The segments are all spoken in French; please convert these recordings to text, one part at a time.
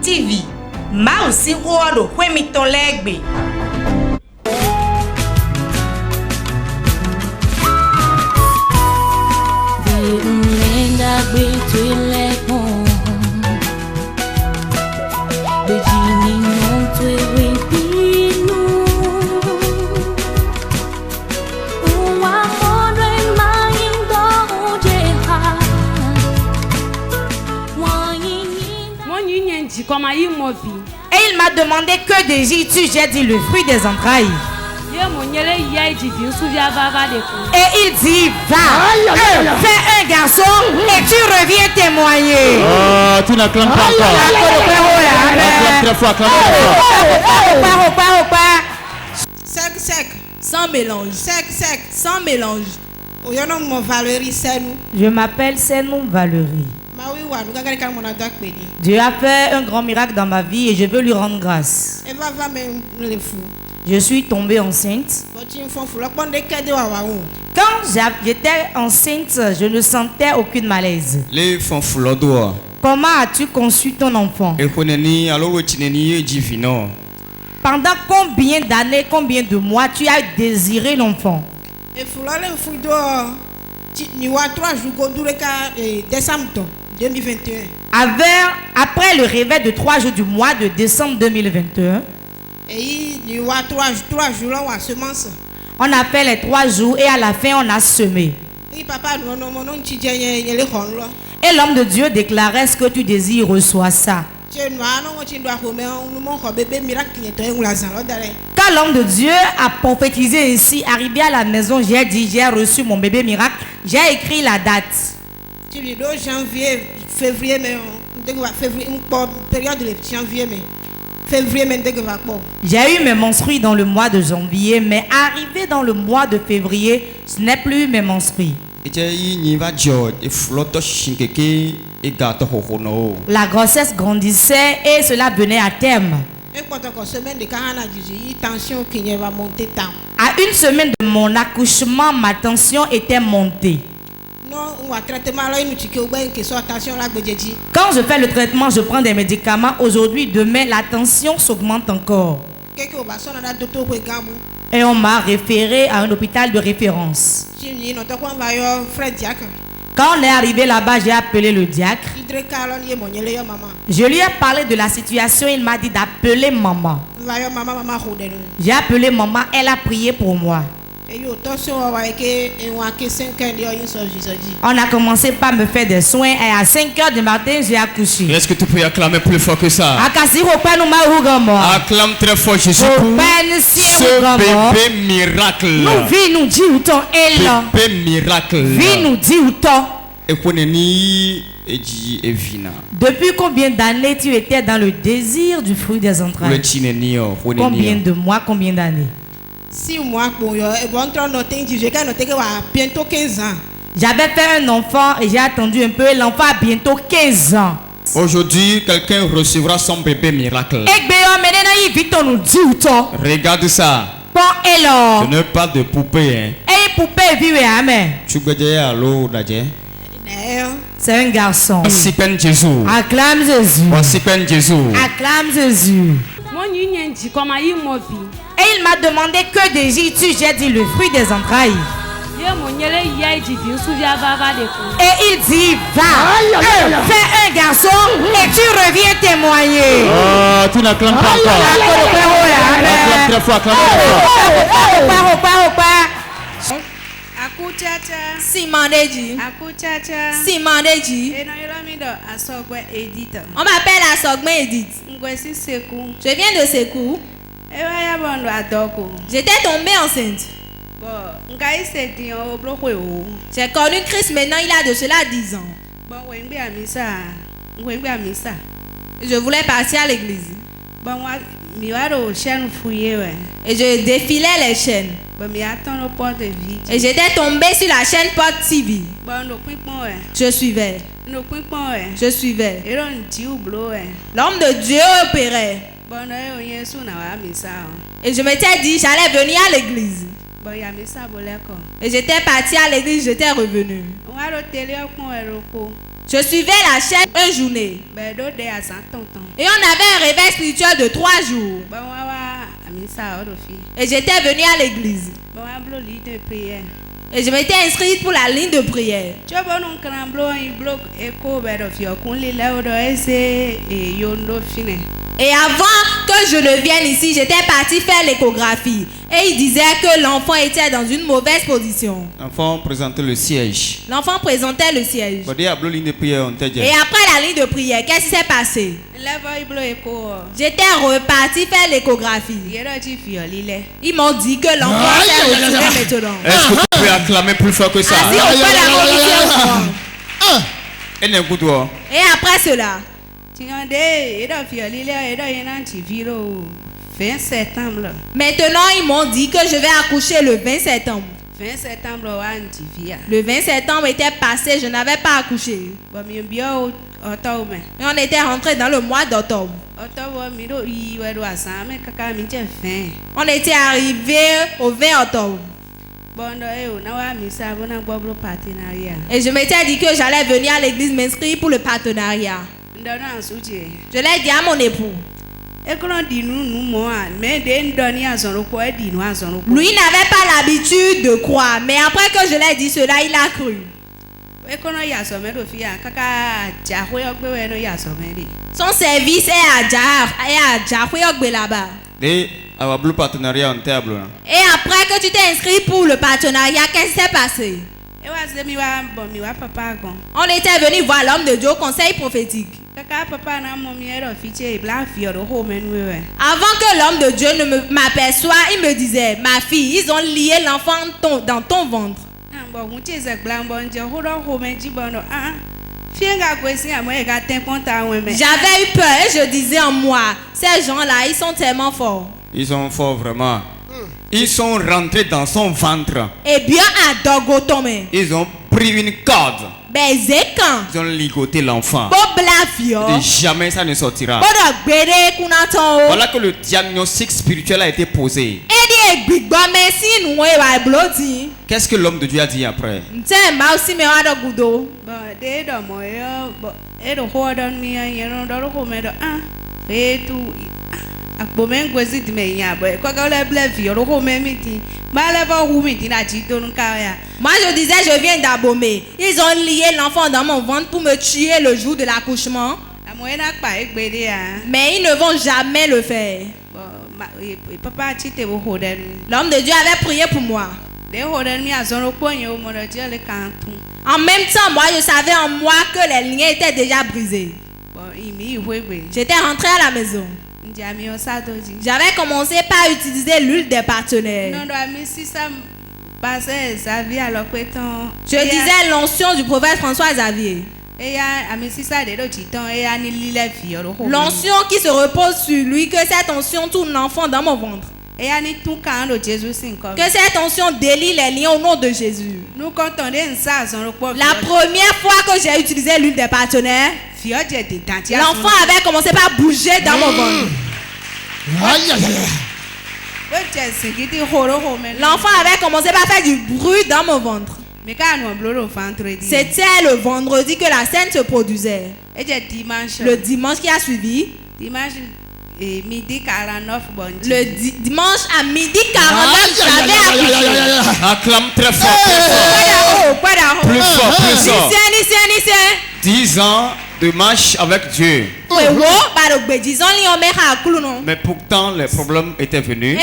TV. Mausi Rodo, Wemito Legbe. Et il m'a demandé que désires-tu? J'ai dit le fruit des entrailles. Et il dit va, fais un garçon et tu reviens témoigner. Oh, tu n'acclames pas encore. Acclame très fort, acclame très fort. Sec, sec, sans mélange. Sec, sec, sans mélange. Je m'appelle Senou Valérie. Dieu a fait un grand miracle dans ma vie et je veux lui rendre grâce. Je suis tombée enceinte. Quand j'étais enceinte, je ne sentais aucune malaise. Comment as-tu conçu ton enfant? Pendant combien d'années, combien de mois tu as désiré l'enfant? Après le réveil de 3 jours du mois de décembre 2021, on a fait les 3 jours et à la fin on a semé. Et l'homme de Dieu déclarait: ce que tu désires, reçois ça. Quand l'homme de Dieu a prophétisé ainsi, arrivé à la maison, j'ai dit: j'ai reçu mon bébé miracle. J'ai écrit la date. Janvier, février, période de janvier, février, j'ai eu mes menstrues dans le mois de janvier, mais arrivé dans le mois de février, ce n'est plus mes menstrues. La grossesse grandissait et cela venait à terme. À une semaine de mon accouchement, ma tension était montée. Quand je fais le traitement, je prends des médicaments. Aujourd'hui, demain, la tension s'augmente encore. Et on m'a référé à un hôpital de référence. Quand on est arrivé là-bas, j'ai appelé le diacre. Je lui ai parlé de la situation. Il m'a dit d'appeler maman. J'ai appelé maman. Elle a prié pour moi. On a commencé par me faire des soins et à 5h du matin, j'ai accouché. Est-ce que tu peux acclamer plus fort que ça? Acclame très fort Jésus pour ce bébé miracle. Bébé miracle. Depuis combien d'années tu étais dans le désir du fruit des entrailles? Combien de mois, combien d'années? 6 mois, bientôt 15 ans. J'avais fait un enfant et j'ai attendu un peu. L'enfant a bientôt 15 ans. Aujourd'hui, quelqu'un recevra son bébé miracle. Regarde ça. Ce n'est pas de poupée. C'est un garçon. Acclame Jésus. Acclame Jésus. Acclame Jésus. Et il m'a demandé que désires-tu? J'ai dit le fruit des entrailles. Et il dit va, fais un garçon et tu reviens témoigner. Oh, tu n'acclames pas encore. Acclame très fort, acclame très fort. Simandeji. On m'appelle Asogbe Edith. Je viens de Sekou. J'étais tombée enceinte. J'ai connu Christ maintenant, il a de cela 10 ans. Je voulais partir à l'église. Et je défilais les chaînes. Et j'étais tombée sur la chaîne Porte TV. Je suivais. Je suivais. L'homme de Dieu opérait. Et je m'étais dit, j'allais venir à l'église. Et j'étais partie à l'église, j'étais revenue. Je suivais la chaîne une journée. Et on avait un réveil spirituel de 3 jours. Et j'étais venue à l'église. Et je m'étais inscrite pour la ligne de prière. Et avant que je ne vienne ici, j'étais partie faire l'échographie. Et il disait que l'enfant était dans une mauvaise position. L'enfant présentait le siège. L'enfant présentait le siège. Et Et après la ligne de prière, qu'est-ce qui s'est passé? J'étais reparti faire l'échographie. Ils m'ont dit que l'enfant s'est retiré maintenant. Est-ce que tu peux acclamer plus fort que ça? Ah, si, on peut la encore. Et après cela, maintenant ils m'ont dit que je vais accoucher le 20 septembre. Le 20 septembre était passé, je n'avais pas accouché. Et on était rentré dans le mois d'octobre. On était arrivé au 20 octobre. Et je m'étais dit que j'allais venir à l'église m'inscrire pour le partenariat. Je l'ai dit à mon époux. Lui n'avait pas l'habitude de croire, mais après que je l'ai dit cela, il a cru. Son service est à Djahwe là-bas. Et après que tu t'es inscrit pour le partenariat, qu'est-ce qui s'est passé? On était venu voir l'homme de Dieu au conseil prophétique. Avant que l'homme de Dieu ne m'aperçoive, il me disait: ma fille, ils ont lié l'enfant dans ton ventre. J'avais eu peur et je disais en moi: ces gens-là, ils sont tellement forts. Ils sont forts vraiment. Ils sont rentrés dans son ventre. Et bien à Dogotome. Ils ont pris une corde. Ils ont ligoté l'enfant. Et jamais ça ne sortira. Voilà que le diagnostic spirituel a été posé. Qu'est-ce que l'homme de Dieu a dit après? Moi je disais je viens d'Abomey. Ils ont lié l'enfant dans mon ventre pour me tuer le jour de l'accouchement. Mais ils ne vont jamais le faire. L'homme de Dieu avait prié pour moi. En même temps, moi je savais en moi que les liens étaient déjà brisés. J'étais rentré à la maison. J'avais commencé par utiliser l'huile des partenaires. Je disais l'onction du prophète François Xavier. L'onction qui se repose sur lui, que cette onction tourne l'enfant dans mon ventre. Que cette onction délie les liens au nom de Jésus. La première fois que j'ai utilisé l'huile des partenaires, l'enfant avait commencé par bouger dans mon ventre. L'enfant avait commencé par faire du bruit dans mon ventre. C'était le vendredi que la scène se produisait. Le dimanche qui a suivi. Le dimanche à midi 49, j'avais accouché. Acclame très fort. Plus fort, plus fort. 10 ans de marche avec Dieu. Mais pourtant les problèmes étaient venus.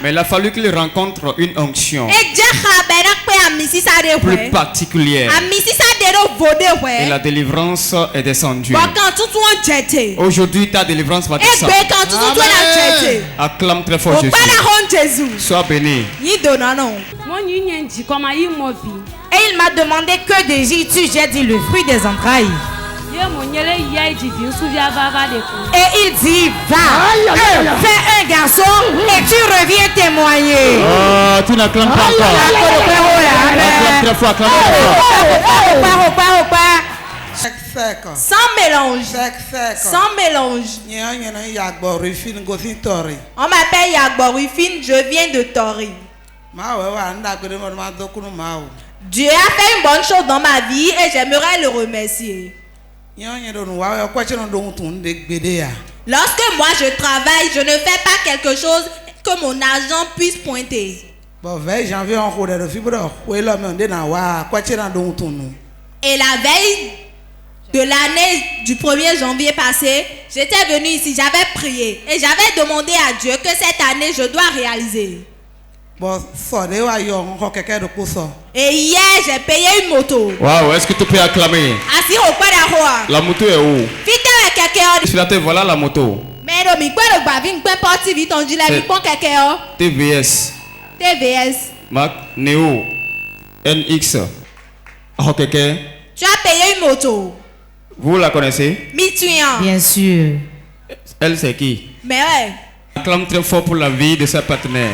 Mais il a fallu qu'il rencontre une onction plus particulière. Et la délivrance est descendue. Aujourd'hui ta délivrance va descendre. Acclame très fort Jésus. Sois béni. Et il m'a demandé que désires-tu? J'ai dit le fruit des entrailles. Et il dit: va, fais un garçon et tu reviens témoigner. Oh, tu n'acclames pas encore. Acclame très fort, acclame très fort. Sans mélange. Sans mélange. On m'appelle Yagborufine, je viens de Tori. Dieu a fait une bonne chose dans ma vie et j'aimerais le remercier. Lorsque moi je travaille, je ne fais pas quelque chose que mon argent puisse pointer. Et la veille de l'année du 1er janvier passé, j'étais venu ici, j'avais prié et j'avais demandé à Dieu que cette année je dois réaliser. Et hier, j'ai payé une moto. Waouh, est-ce que tu peux acclamer? La moto est où? Voilà la moto. TVS. Mac Neo NX. Ok. Tu as payé une moto. Vous la connaissez? Bien sûr. Elle c'est qui? Mais ouais. Acclame très fort pour la vie de sa partenaire.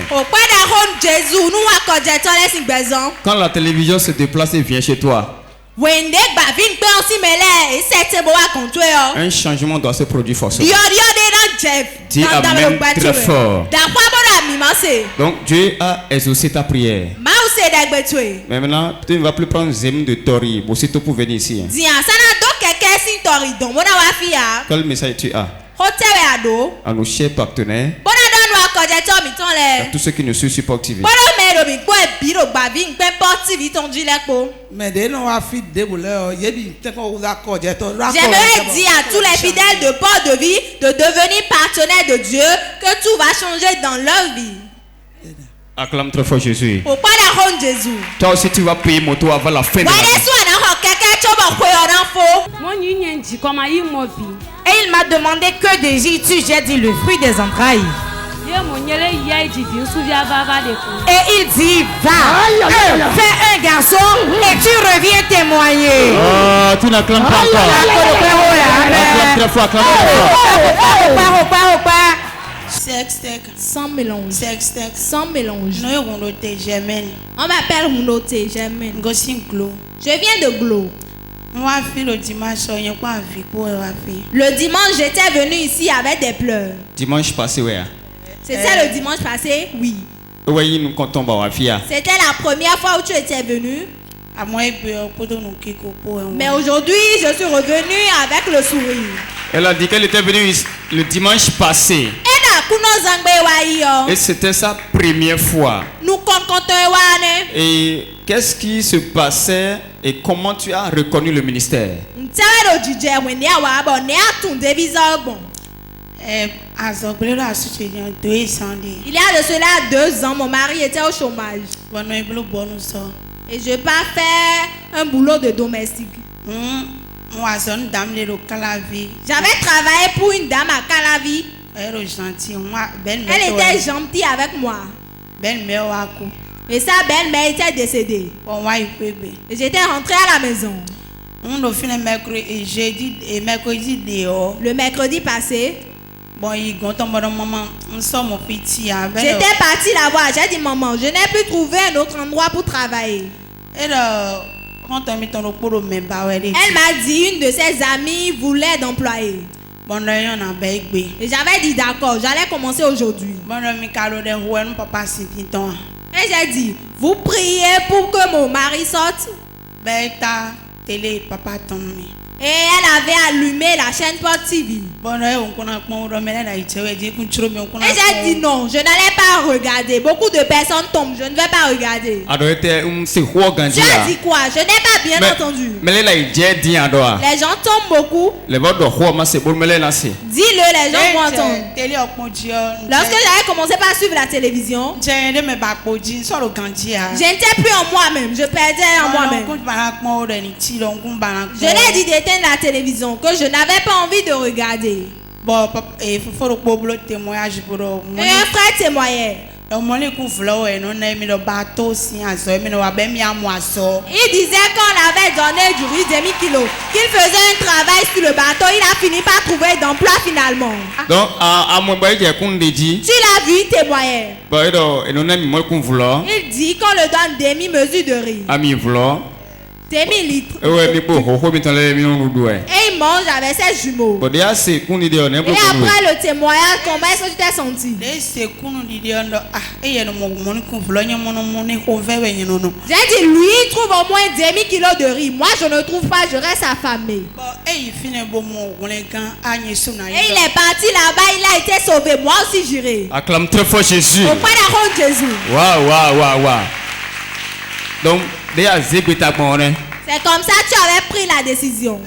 Quand la télévision se déplace et vient chez toi, un changement doit se produire forcément. Dis amen très fort. Donc Dieu a exaucé ta prière. Mais maintenant, tu ne vas plus prendre Zem de Tori aussitôt pour venir ici. Quel message tu as à nos chers partenaires, à tous ceux qui nous suivent sur Pop TV? J'aimerais dire à tous les fidèles de Port de Vie de devenir partenaires de Dieu, que tout va changer dans leur vie. Acclame très fort Jésus. Jésus. Toi aussi tu vas payer moto avant la fin de l'année. Et il m'a demandé que désires-tu? J'ai dit le fruit des entrailles. Et il dit va, fais un garçon et tu reviens témoigner. Oh, tu n'acclames pas encore. Acclame très fort, acclame très fort. Sans mélange. Sans mélange. On m'appelle Rounoté Germaine. Je viens de Glo. Le dimanche, j'étais venu ici avec des pleurs. Dimanche passé, ouais. C'était le dimanche passé, oui. Oui, nous comptons pas, fille. C'était la première fois où tu étais venu. Mais aujourd'hui, je suis revenu avec le sourire. Elle a dit qu'elle était venue le dimanche passé. Et c'était sa première fois. Et qu'est-ce qui se passait et comment tu as reconnu le ministère? Il y a de cela 2 ans, mon mari était au chômage. Et je pas faire un boulot de domestique. J'avais travaillé pour une dame à Calavi. Elle était gentille avec moi. Et sa belle-mère était décédée. Et j'étais rentrée à la maison. Le mercredi passé, j'étais partie la voir. J'ai dit maman, je n'ai plus trouvé un autre endroit pour travailler. Elle m'a dit une de ses amies voulait d'employer. Et j'avais dit d'accord, j'allais commencer aujourd'hui. Et j'ai dit, vous priez pour que mon mari sorte. Et elle avait allumé la chaîne Pop TV. Et j'ai dit non, je n'allais pas regarder. Beaucoup de personnes tombent, je ne vais pas regarder. Tu as dit quoi? Je n'ai pas bien entendu. Les gens tombent beaucoup. Dis-le, les gens vont entendre. Lorsque j'avais commencé par suivre la télévision, je n'étais plus en moi-même, je perdais en moi-même. Je l'ai dit d'éteindre la télévision, que je n'avais pas envie de regarder. Et un frère témoignait. Il disait qu'on avait donné du riz demi-kilo, qu'il faisait un travail sur le bateau, il a fini par trouver d'emploi finalement. Donc, tu l'as vu, il témoignait. Il dit qu'on le donne demi-mesure de riz. Demi-litre. Et il mange avec ses jumeaux. Et après le témoignage, comment est-ce que tu t'es senti? J'ai dit, lui, il trouve au moins 10 kilos de riz. Moi, je ne trouve pas, je reste affamé. Et il est parti là-bas, il a été sauvé. Moi aussi, j'irai. Acclame très fort Jésus. Au point de Jésus. Waouh. Donc, c'est comme ça que tu avais pris la décision.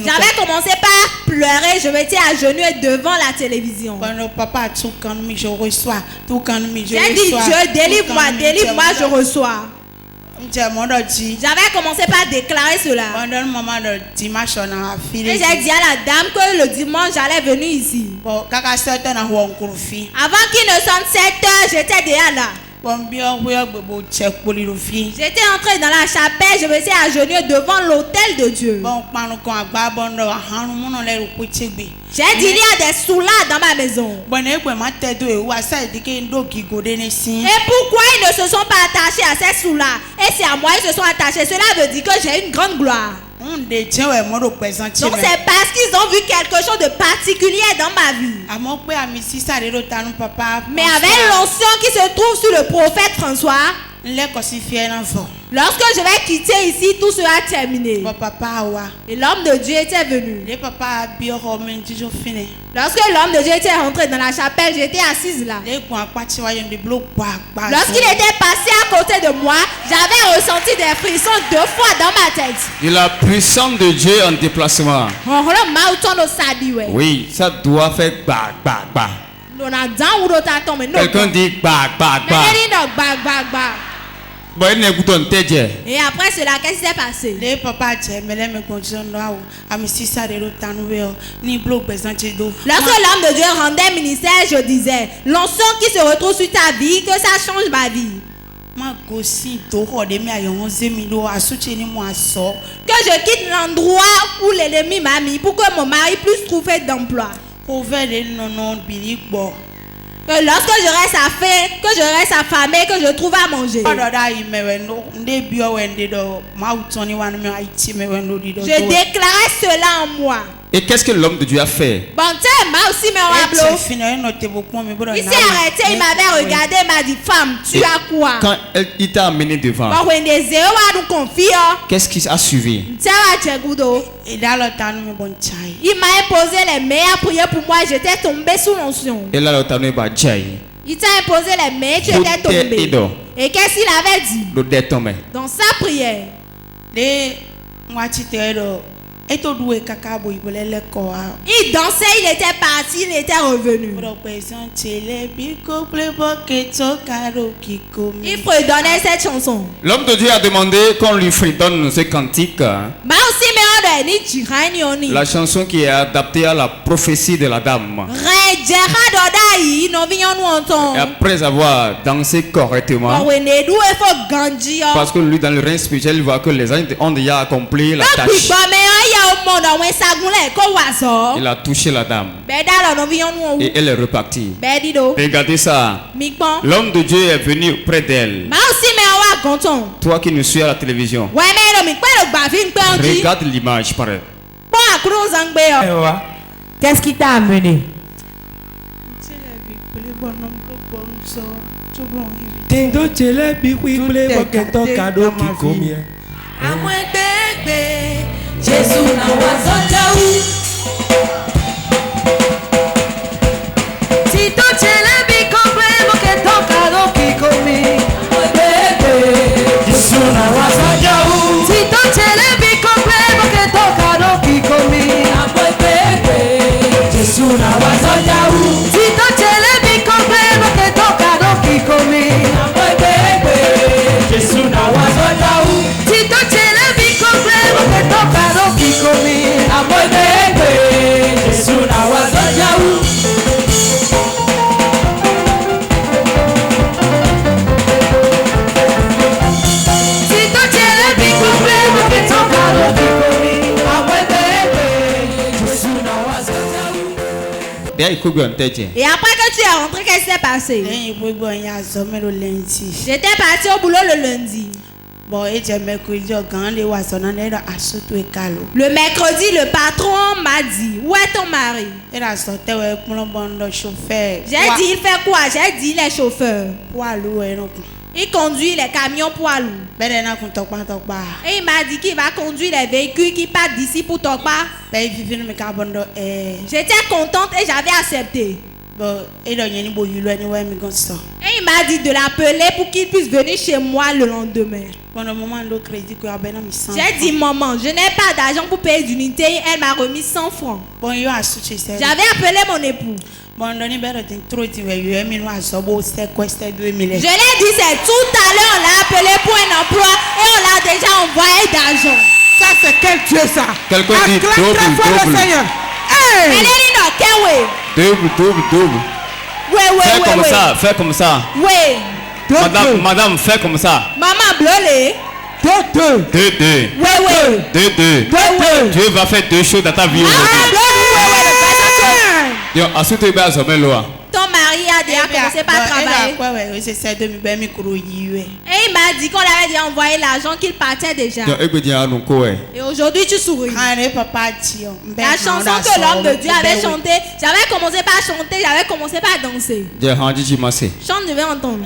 J'avais commencé par pleurer, je m'étais agenouillé devant la télévision. J'ai dit, Dieu, délivre-moi, je reçois. J'avais commencé par déclarer cela. Et j'ai dit à la dame que le dimanche j'allais venir ici. Avant qu'il ne sonne 7 heures, j'étais déjà là. J'étais entré dans la chapelle, je me suis agenouillé devant l'autel de Dieu. J'ai dit, il y a des soulats dans ma maison. Et pourquoi ils ne se sont pas attachés à ces soulats? Et c'est à moi ils se sont attachés. Cela veut dire que j'ai une grande gloire. Donc c'est parce qu'ils ont vu quelque chose de particulier dans ma vie. Mais avec l'onction qui se trouve sur le prophète François, lorsque je vais quitter ici, tout sera terminé. Et l'homme de Dieu était venu. Lorsque l'homme de Dieu était rentré dans la chapelle, j'étais assise là. Lorsqu'il était passé à côté de moi, j'avais ressenti des frissons 2 fois dans ma tête. De la puissance de Dieu en déplacement. Oui, ça doit faire ba. Quelqu'un dit ba. Et après cela, qu'est-ce qui s'est passé? Lorsque l'homme de Dieu rendait ministère, je disais, l'onction qui se retrouve sur ta vie, que ça change ma vie. Que je quitte l'endroit où l'ennemi m'a mis pour que mon mari puisse trouver d'emploi. Que lorsque je reste que je reste affamé, que je trouve à manger. Je déclarais cela en moi. Et qu'est-ce que l'homme de Dieu a fait? Il s'est arrêté, il m'avait regardé, il m'a dit, femme, tu as quoi? Quand il t'a amené devant, qu'est-ce qui a suivi? Il m'a imposé les mains à prier pour moi, j'étais tombé sous l'onction. Il t'a imposé les mains, tu étais tombé. Et qu'est-ce qu'il avait dit? Dans sa prière. Il dansait, il était parti, il était revenu. Il fredonnait cette chanson. L'homme de Dieu a demandé qu'on lui fredonne ce cantique. La chanson qui est adaptée à la prophétie de la dame. Et après avoir dansé correctement, parce que lui dans le règne spirituel il voit que les anges ont déjà accompli la tâche. Il a touché la dame et elle est repartie. Regardez ça. L'homme de Dieu est venu près d'elle. Toi qui nous suis à la télévision, regarde l'image pareil. Qu'est-ce qui t'a amené? Jésus na wazojau Tito chele bikombe moke toka doki komi Bebe Jésus na wazojau Tito chele bikombe moke toka doki komi Bebe Jésus na wazojau Tito chele bikombe moke toka doki komi Bebe Jésus na wazojau Tito chele bikombe moke toka Amoy bebe, Jésus na wazojau. Si tu tiens biko bebe, que toka lo biko mi. Amoy bebe, Jésus na wazojau. Et après que tu es rentré, qu'est-ce qui s'est passé? J'étais parti au boulot le lundi. Le mercredi, le patron m'a dit, où est ton mari? J'ai dit, il fait quoi? J'ai dit, il est chauffeur. Il conduit les camions poids lourds. Et il m'a dit qu'il va conduire les véhicules qui partent d'ici pour Tokpa. J'étais contente et j'avais accepté. Et il m'a dit de l'appeler pour qu'il puisse venir chez moi le lendemain. J'ai dit, maman, je n'ai pas d'argent pour payer d'unité. Elle m'a remis 100 francs. J'avais appelé mon époux. Je l'ai dit, c'est tout à l'heure, on l'a appelé pour un emploi et on l'a déjà envoyé d'argent. Ça, c'est quel Dieu ça? Quelqu'un dit double. Double. Fais comme ça. Oui. Madame, fais comme ça. Maman, blolé. Deux. Oui. Deux. Dieu va faire deux choses dans ta vie aujourd'hui. Ton mari a déjà commencé par travailler. Et il m'a dit qu'on avait déjà envoyé l'argent, qu'il partait déjà. Et aujourd'hui tu souris. La chanson que l'homme de Dieu avait chantée, j'avais commencé par chanter, j'avais commencé par danser. Chante, je vais entendre.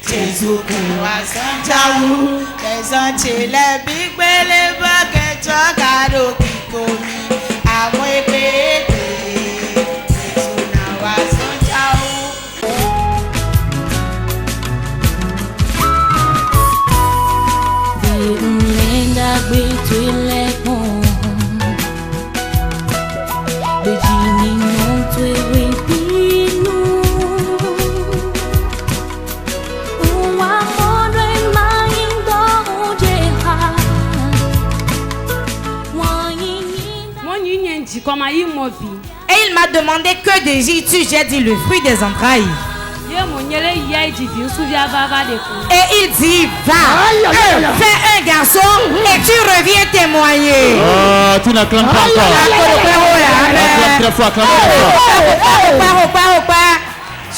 Jésus kura sanjawu lesantile bigbele baketo kado kikomi àwọn ebete Jésus na wa sanjawu. Bí unlenda gbeto ilẹ̀kùn beji nínú tó ewé bínú. Et il m'a demandé que désires-tu? J'ai dit le fruit des entrailles. Et il dit, va, fais un garçon et tu reviens témoigner. Tu n'acclames pas encore. Acclame très fort.